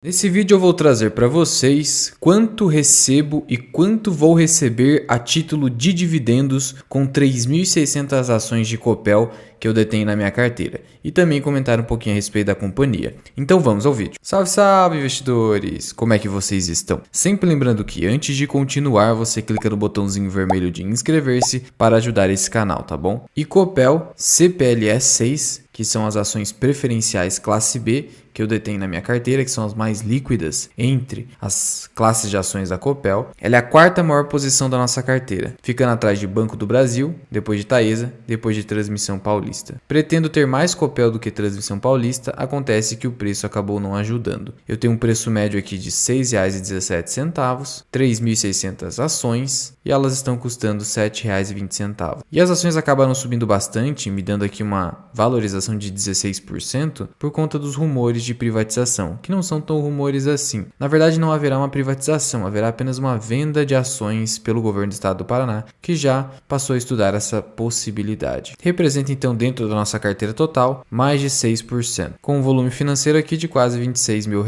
Nesse vídeo eu vou trazer para vocês quanto recebo e quanto vou receber a título de dividendos com 3.600 ações de Copel que eu detenho na minha carteira e também comentar um pouquinho a respeito da companhia. Então vamos ao vídeo. Salve, salve investidores! Como é que vocês estão? Sempre lembrando que antes de continuar você clica no botãozinho vermelho de inscrever-se para ajudar esse canal, tá bom? E Copel CPLS 6, que são as ações preferenciais classe B que eu detenho na minha carteira, que são as mais líquidas entre as classes de ações da Copel. Ela é a quarta maior posição da nossa carteira, ficando atrás de Banco do Brasil, depois de Taesa, depois de Transmissão Paulista. Pretendo ter mais Copel do que Transmissão Paulista, acontece que o preço acabou não ajudando. Eu tenho um preço médio aqui de R$ 6,17, 3.600 ações e elas estão custando R$ 7,20. E as ações acabaram subindo bastante, me dando aqui uma valorização de 16% por conta dos rumores de privatização, que não são tão rumores assim. Na verdade, não haverá uma privatização, haverá apenas uma venda de ações pelo governo do estado do Paraná, que já passou a estudar essa possibilidade. Representa então dentro da nossa carteira total mais de 6%, com um volume financeiro aqui de quase R$26 mil.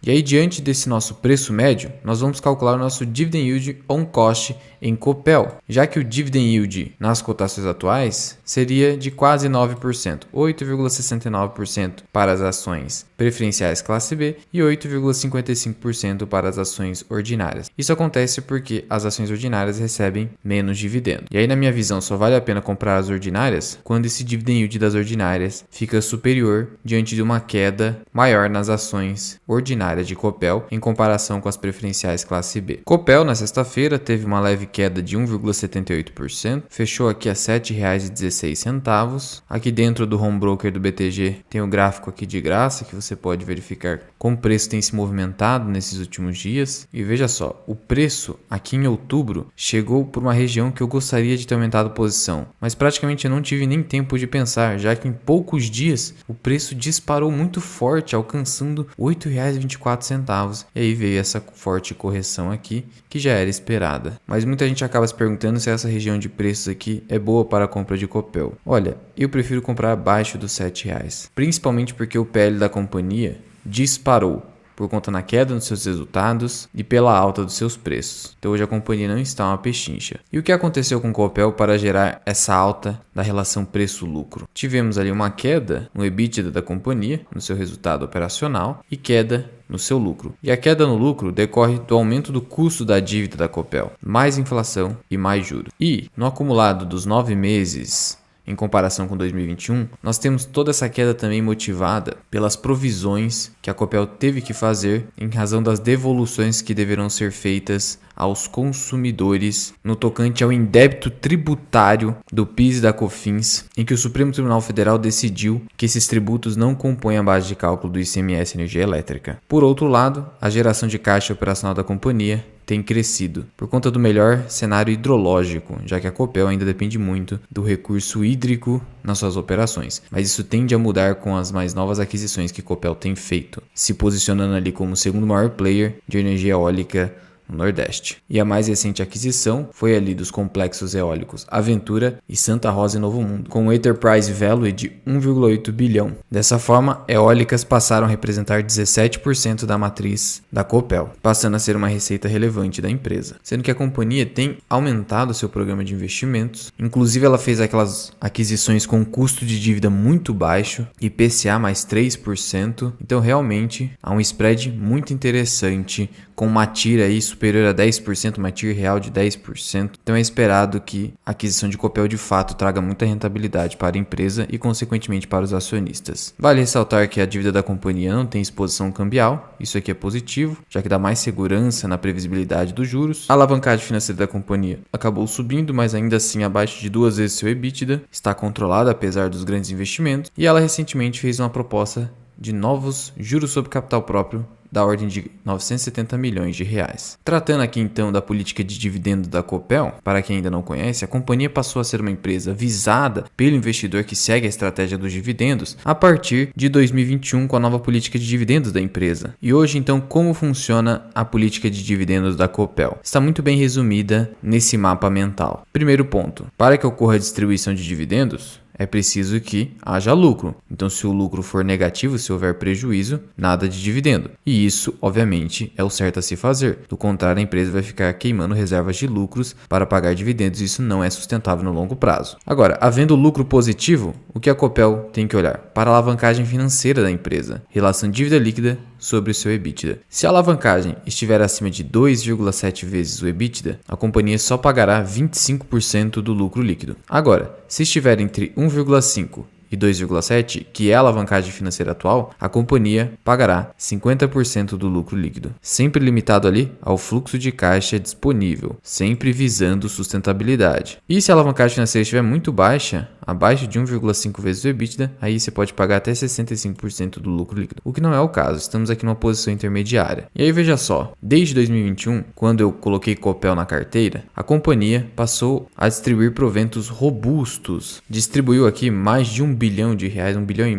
E aí, diante desse nosso preço médio, nós vamos calcular o nosso dividend yield on cost em Copel, já que o dividend yield nas cotações atuais seria de quase 9%, 8,69% para as ações preferenciais classe B e 8,55% para as ações ordinárias. Isso acontece porque as ações ordinárias recebem menos dividendo. E aí, na minha visão, só vale a pena comprar as ordinárias quando esse dividend yield das ordinárias fica superior diante de uma queda maior nas ações ordinárias de Copel em comparação com as preferenciais classe B. Copel, na sexta-feira, teve uma leve queda de 1,78%, fechou aqui a R$ 7,16. Aqui dentro do home broker do BTG tem o gráfico aqui de graça que você pode verificar como o preço tem se movimentado nesses últimos dias. E veja só, o preço aqui em outubro chegou por uma região que eu gostaria de ter aumentado a posição, mas praticamente eu não tive nem tempo de pensar, já que em poucos dias o preço disparou muito forte, alcançando R$ 8,24. E aí veio essa forte correção aqui, que já era esperada. Mas muita gente acaba se perguntando se essa região de preços aqui é boa para a compra de Copel. Olha, eu prefiro comprar abaixo dos R$ 7,00, principalmente porque o PL da companhia disparou por conta na queda nos seus resultados e pela alta dos seus preços. Então hoje a companhia não está uma pechincha. E o que aconteceu com o Copel para gerar essa alta da relação preço-lucro? Tivemos ali uma queda no EBITDA da companhia, no seu resultado operacional, e queda no seu lucro. E a queda no lucro decorre do aumento do custo da dívida da Copel, mais inflação e mais juros. E no acumulado dos 9 meses em comparação com 2021, nós temos toda essa queda também motivada pelas provisões que a Copel teve que fazer em razão das devoluções que deverão ser feitas aos consumidores no tocante ao indébito tributário do PIS e da COFINS, em que o Supremo Tribunal Federal decidiu que esses tributos não compõem a base de cálculo do ICMS Energia Elétrica. Por outro lado, a geração de caixa operacional da companhia tem crescido por conta do melhor cenário hidrológico, já que a Copel ainda depende muito do recurso hídrico nas suas operações, mas isso tende a mudar com as mais novas aquisições que Copel tem feito, se posicionando ali como o segundo maior player de energia eólica no Nordeste. E a mais recente aquisição foi ali dos complexos eólicos Aventura e Santa Rosa e Novo Mundo, com um enterprise value de 1,8 bilhão. Dessa forma, eólicas passaram a representar 17% da matriz da Copel, passando a ser uma receita relevante da empresa. Sendo que a companhia tem aumentado seu programa de investimentos, inclusive ela fez aquelas aquisições com custo de dívida muito baixo, IPCA mais 3%, então realmente há um spread muito interessante com uma TIR aí superior a 10%, uma TIR real de 10%. Então é esperado que a aquisição de Copel de fato traga muita rentabilidade para a empresa e consequentemente para os acionistas. Vale ressaltar que a dívida da companhia não tem exposição cambial, isso aqui é positivo, já que dá mais segurança na previsibilidade dos juros. A alavancagem financeira da companhia acabou subindo, mas ainda assim abaixo de 2 vezes seu EBITDA, está controlada apesar dos grandes investimentos, e ela recentemente fez uma proposta de novos juros sobre capital próprio da ordem de 970 milhões de reais. Tratando aqui então da política de dividendo da Copel, para quem ainda não conhece, a companhia passou a ser uma empresa visada pelo investidor que segue a estratégia dos dividendos a partir de 2021 com a nova política de dividendos da empresa. E hoje então como funciona a política de dividendos da Copel? Está muito bem resumida nesse mapa mental. Primeiro ponto, para que ocorra a distribuição de dividendos, é preciso que haja lucro. Então, se o lucro for negativo, se houver prejuízo, nada de dividendo. E isso, obviamente, é o certo a se fazer. Do contrário, a empresa vai ficar queimando reservas de lucros para pagar dividendos e isso não é sustentável no longo prazo. Agora, havendo lucro positivo, o que a Copel tem que olhar? Para a alavancagem financeira da empresa, relação dívida líquida sobre o seu EBITDA. Se a alavancagem estiver acima de 2,7 vezes o EBITDA, a companhia só pagará 25% do lucro líquido. Agora, se estiver entre 1,5 e 2,7, que é a alavancagem financeira atual, a companhia pagará 50% do lucro líquido, sempre limitado ali ao fluxo de caixa disponível, sempre visando sustentabilidade. E se a alavancagem financeira estiver muito baixa, abaixo de 1,5 vezes o EBITDA, aí você pode pagar até 65% do lucro líquido, o que não é o caso, estamos aqui numa posição intermediária. E aí veja só, desde 2021, quando eu coloquei Copel na carteira, a companhia passou a distribuir proventos robustos, distribuiu aqui mais de R$ 1 bilhão, R$ 1,5 bilhão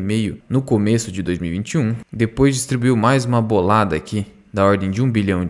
no começo de 2021, depois distribuiu mais uma bolada aqui, da ordem de R$ 1 bilhão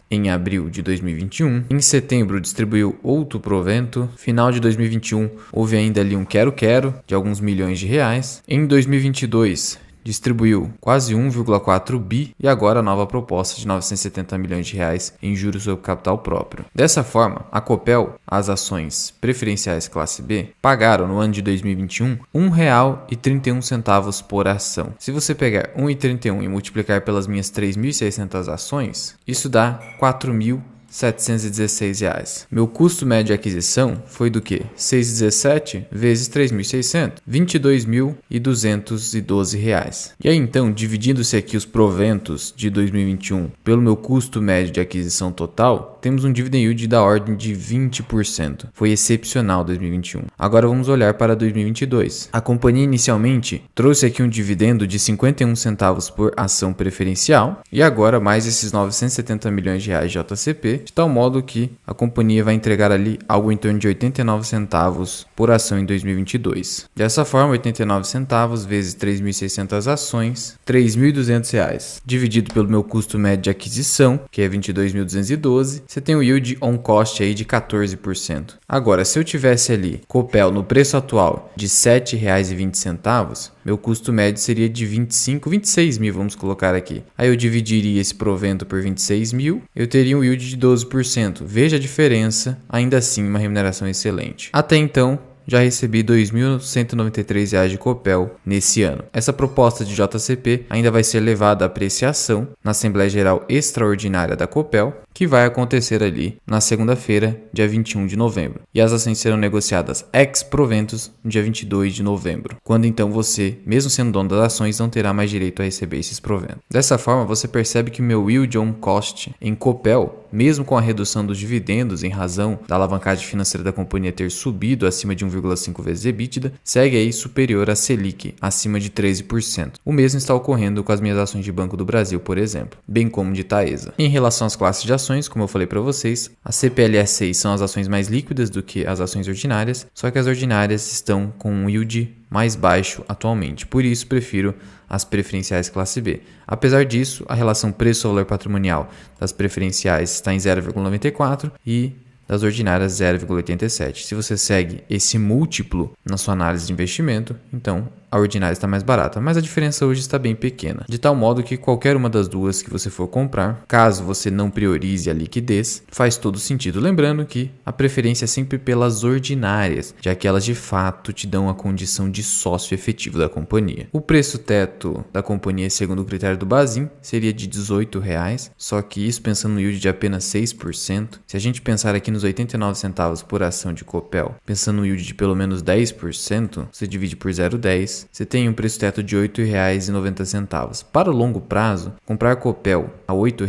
em abril de 2021. Em setembro distribuiu outro provento. Final de 2021 houve ainda ali um quero-quero de alguns milhões de reais. Em 2022 distribuiu quase 1,4 bi e agora a nova proposta de 970 milhões de reais em juros sobre capital próprio. Dessa forma, a Copel, as ações preferenciais classe B, pagaram no ano de 2021 R$ 1,31 por ação. Se você pegar 1,31 e multiplicar pelas minhas 3.600 ações, isso dá R$ 4.716. Meu custo médio de aquisição foi do que? 6,17 vezes 3.600, R$ 22.212. E aí então, dividindo-se aqui os proventos de 2021 pelo meu custo médio de aquisição total, temos um dividend yield da ordem de 20%. Foi excepcional 2021. Agora vamos olhar para 2022. A companhia inicialmente trouxe aqui um dividendo de 51 centavos por ação preferencial e agora mais esses 970 milhões de reais de JCP, de tal modo que a companhia vai entregar ali algo em torno de 89 centavos por ação em 2022. Dessa forma, 89 centavos vezes 3.600 ações, R$ 3.200, dividido pelo meu custo médio de aquisição, que é 22.212, você tem um yield on cost aí de 14%. Agora, se eu tivesse ali Copel no preço atual de R$ 7,20, meu custo médio seria de 26 mil, vamos colocar aqui. Aí eu dividiria esse provento por 26 mil, eu teria um yield de 12%. Veja a diferença, ainda assim uma remuneração excelente. Até então, já recebi R$ 2.193 de Copel nesse ano. Essa proposta de JCP ainda vai ser levada à apreciação na Assembleia Geral Extraordinária da Copel, que vai acontecer ali na segunda-feira, dia 21 de novembro. E as ações serão negociadas ex-proventos no dia 22 de novembro, quando então você, mesmo sendo dono das ações, não terá mais direito a receber esses proventos. Dessa forma, você percebe que meu yield on cost em Copel, mesmo com a redução dos dividendos em razão da alavancagem financeira da companhia ter subido acima de 1,5 vezes EBITDA, segue aí superior à Selic, acima de 13%. O mesmo está ocorrendo com as minhas ações de Banco do Brasil, por exemplo, bem como de Taesa. Em relação às classes de ações, como eu falei para vocês, as CPLS6 são as ações mais líquidas do que as ações ordinárias, só que as ordinárias estão com um yield mais baixo atualmente, por isso prefiro as preferenciais classe B. Apesar disso, a relação preço-valor patrimonial das preferenciais está em 0,94 e das ordinárias 0,87. Se você segue esse múltiplo na sua análise de investimento, então a ordinária está mais barata, mas a diferença hoje está bem pequena, de tal modo que qualquer uma das duas que você for comprar, caso você não priorize a liquidez, faz todo sentido. Lembrando que a preferência é sempre pelas ordinárias, já que elas de fato te dão a condição de sócio efetivo da companhia. O preço teto da companhia, segundo o critério do Bazin, seria de R$ 18, só que isso pensando no yield de apenas 6%. Se a gente pensar aqui nos 89 centavos por ação de Copel, pensando no yield de pelo menos 10%, você divide por 0,10, você tem um preço teto de R$ 8,90. Para o longo prazo, comprar Copel a R$ 8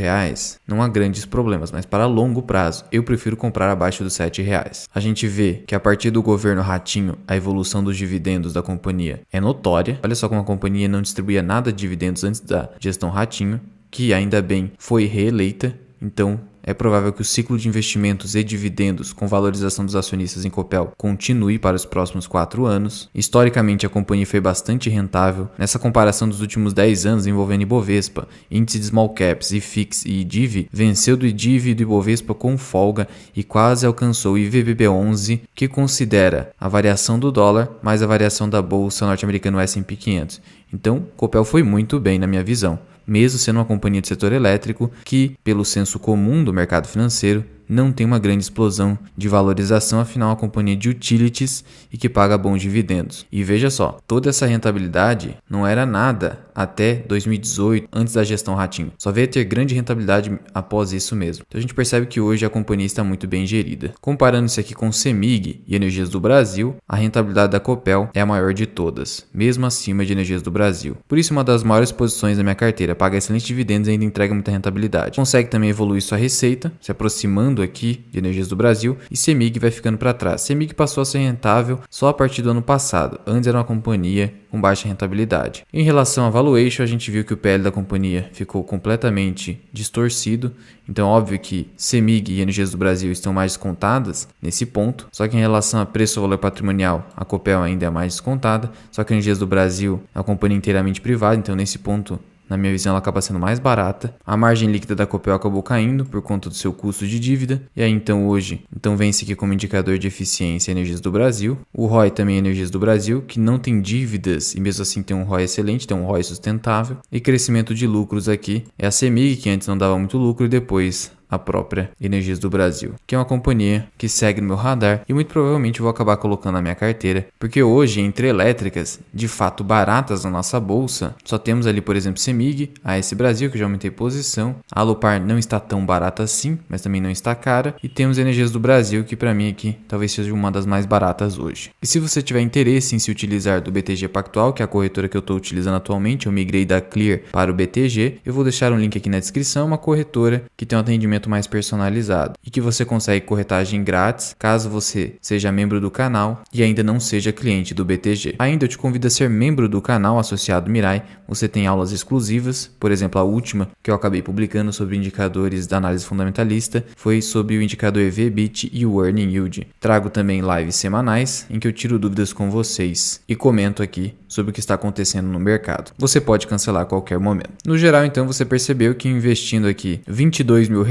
não há grandes problemas, mas para longo prazo, eu prefiro comprar abaixo dos R$ 7. A gente vê que a partir do governo Ratinho, a evolução dos dividendos da companhia é notória. Olha só como a companhia não distribuía nada de dividendos antes da gestão Ratinho, que ainda bem foi reeleita, então é provável que o ciclo de investimentos e dividendos com valorização dos acionistas em Copel continue para os próximos 4 anos. Historicamente, a companhia foi bastante rentável. Nessa comparação dos últimos 10 anos envolvendo Ibovespa, índice de Small Caps, IFIX e IDIV, venceu do IDIV e do Ibovespa com folga e quase alcançou o IVBB11, que considera a variação do dólar mais a variação da bolsa norte-americana S&P 500. Então, Copel foi muito bem na minha visão, mesmo sendo uma companhia de setor elétrico que, pelo senso comum do mercado financeiro, não tem uma grande explosão de valorização, afinal é uma companhia de utilities e que paga bons dividendos. E veja só, toda essa rentabilidade não era nada até 2018, antes da gestão Ratinho. Só veio a ter grande rentabilidade após isso mesmo. Então a gente percebe que hoje a companhia está muito bem gerida. Comparando isso aqui com CEMIG e Energias do Brasil, a rentabilidade da Copel é a maior de todas, mesmo acima de Energias do Brasil. Por isso, uma das maiores posições da minha carteira, paga excelentes dividendos e ainda entrega muita rentabilidade. Consegue também evoluir sua receita, se aproximando aqui de Energias do Brasil, e CEMIG vai ficando para trás. CEMIG passou a ser rentável só a partir do ano passado, antes era uma companhia com baixa rentabilidade. Em relação a valuation, a gente viu que o PL da companhia ficou completamente distorcido, então óbvio que CEMIG e Energias do Brasil estão mais descontadas nesse ponto, só que em relação a preço ou valor patrimonial, a Copel ainda é mais descontada, só que a Energias do Brasil é uma companhia inteiramente privada, então nesse ponto, na minha visão, ela acaba sendo mais barata. A margem líquida da Copel acabou caindo por conta do seu custo de dívida. E aí, então, hoje, vence aqui como indicador de eficiência Energias do Brasil. O ROI também é Energias do Brasil, que não tem dívidas e mesmo assim tem um ROI excelente, tem um ROI sustentável. E crescimento de lucros aqui é a CEMIG, que antes não dava muito lucro e depois a própria Energias do Brasil, que é uma companhia que segue no meu radar e muito provavelmente vou acabar colocando na minha carteira, porque hoje, entre elétricas de fato baratas na nossa bolsa, só temos ali, por exemplo, CEMIG, AS Brasil, que já aumentei posição, a Alupar não está tão barata assim, mas também não está cara, e temos Energias do Brasil, que para mim aqui talvez seja uma das mais baratas hoje. E se você tiver interesse em se utilizar do BTG Pactual, que é a corretora que eu estou utilizando atualmente, eu migrei da Clear para o BTG, eu vou deixar um link aqui na descrição, uma corretora que tem um atendimento mais personalizado e que você consegue corretagem grátis caso você seja membro do canal e ainda não seja cliente do BTG. Ainda eu te convido a ser membro do canal associado Mirai. Você tem aulas exclusivas, por exemplo, a última que eu acabei publicando sobre indicadores da análise fundamentalista foi sobre o indicador EV/EBITDA e o Earning Yield. Trago também lives semanais em que eu tiro dúvidas com vocês e comento aqui sobre o que está acontecendo no mercado. Você pode cancelar a qualquer momento. No geral, então, você percebeu que investindo aqui R$22 mil,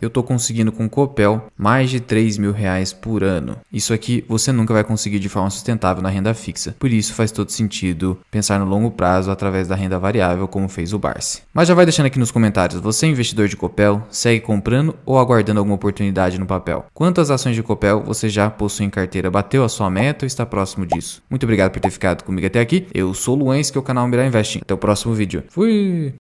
eu estou conseguindo com Copel mais de R$3 mil por ano. Isso aqui você nunca vai conseguir de forma sustentável na renda fixa. Por isso faz todo sentido pensar no longo prazo através da renda variável, como fez o Barsi. Mas já vai deixando aqui nos comentários, você é investidor de Copel, segue comprando ou aguardando alguma oportunidade no papel? Quantas ações de Copel você já possui em carteira? Bateu a sua meta ou está próximo disso? Muito obrigado por ter ficado comigo até aqui. Eu sou o Luens, que é o canal Mirai Investing. Até o próximo vídeo. Fui!